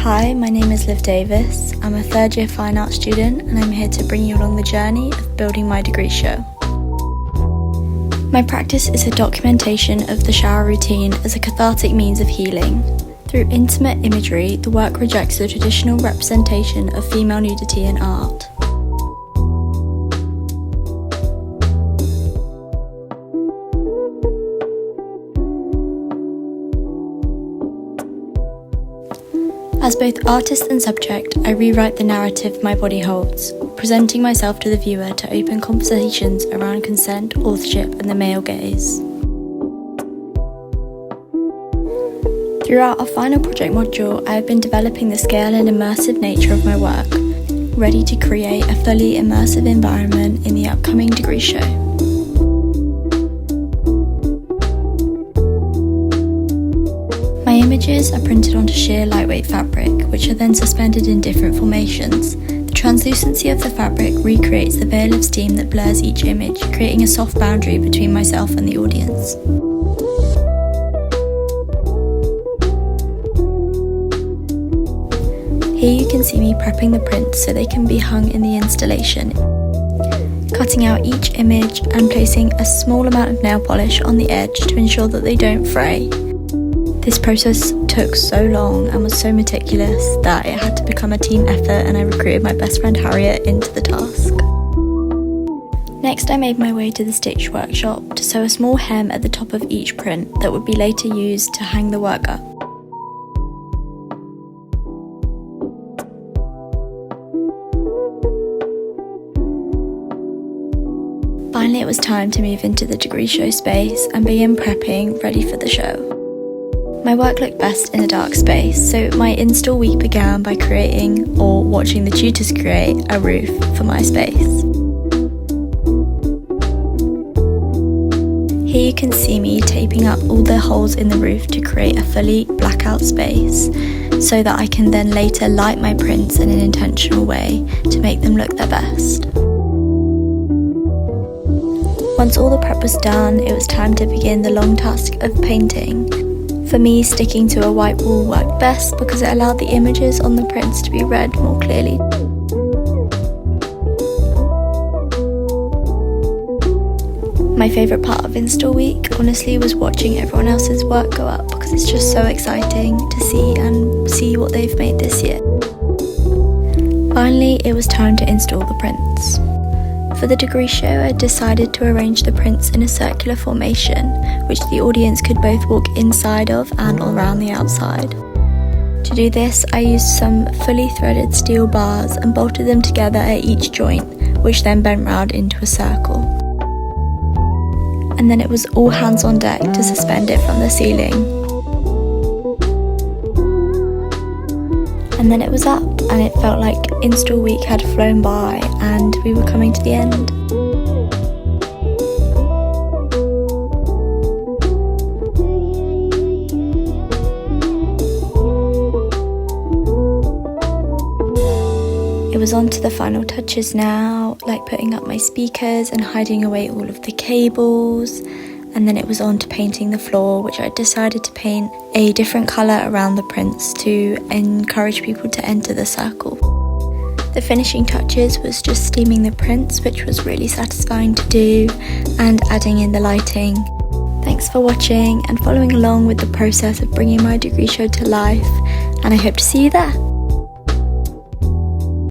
Hi, my name is Liv Davis. I'm a third year fine art student and I'm here to bring you along the journey of building my degree show. My practice is a documentation of the shower routine as a cathartic means of healing. Through intimate imagery, the work rejects the traditional representation of female nudity in art. As both artist and subject, I rewrite the narrative my body holds, presenting myself to the viewer to open conversations around consent, authorship, and the male gaze. Throughout our final project module, I have been developing the scale and immersive nature of my work, ready to create a fully immersive environment in the upcoming degree show. My images are printed onto sheer lightweight fabric, which are then suspended in different formations. The translucency of the fabric recreates the veil of steam that blurs each image, creating a soft boundary between myself and the audience. Here you can see me prepping the prints so they can be hung in the installation, cutting out each image and placing a small amount of nail polish on the edge to ensure that they don't fray. This process took so long and was so meticulous that it had to become a team effort, and I recruited my best friend Harriet into the task. Next, I made my way to the stitch workshop to sew a small hem at the top of each print that would be later used to hang the work up. Finally, it was time to move into the degree show space and begin prepping, ready for the show. My work looked best in a dark space, so my install week began by creating, or watching the tutors create, a roof for my space. Here you can see me taping up all the holes in the roof to create a fully blackout space, so that I can then later light my prints in an intentional way to make them look their best. Once all the prep was done, it was time to begin the long task of painting. For me, sticking to a white wall worked best because it allowed the images on the prints to be read more clearly. My favourite part of install week, honestly, was watching everyone else's work go up because it's just so exciting to see what they've made this year. Finally, it was time to install the prints. For the degree show, I decided to arrange the prints in a circular formation, which the audience could both walk inside of and around the outside. To do this, I used some fully threaded steel bars and bolted them together at each joint, which then bent round into a circle. And then it was all hands on deck to suspend it from the ceiling. And then it was up, and it felt like install week had flown by and we were coming to the end. It was on to the final touches now, like putting up my speakers and hiding away all of the cables. And then it was on to painting the floor, which I decided to paint a different colour around the prints to encourage people to enter the circle. The finishing touches was just steaming the prints, which was really satisfying to do, and adding in the lighting. Thanks for watching and following along with the process of bringing my degree show to life, and I hope to see you there.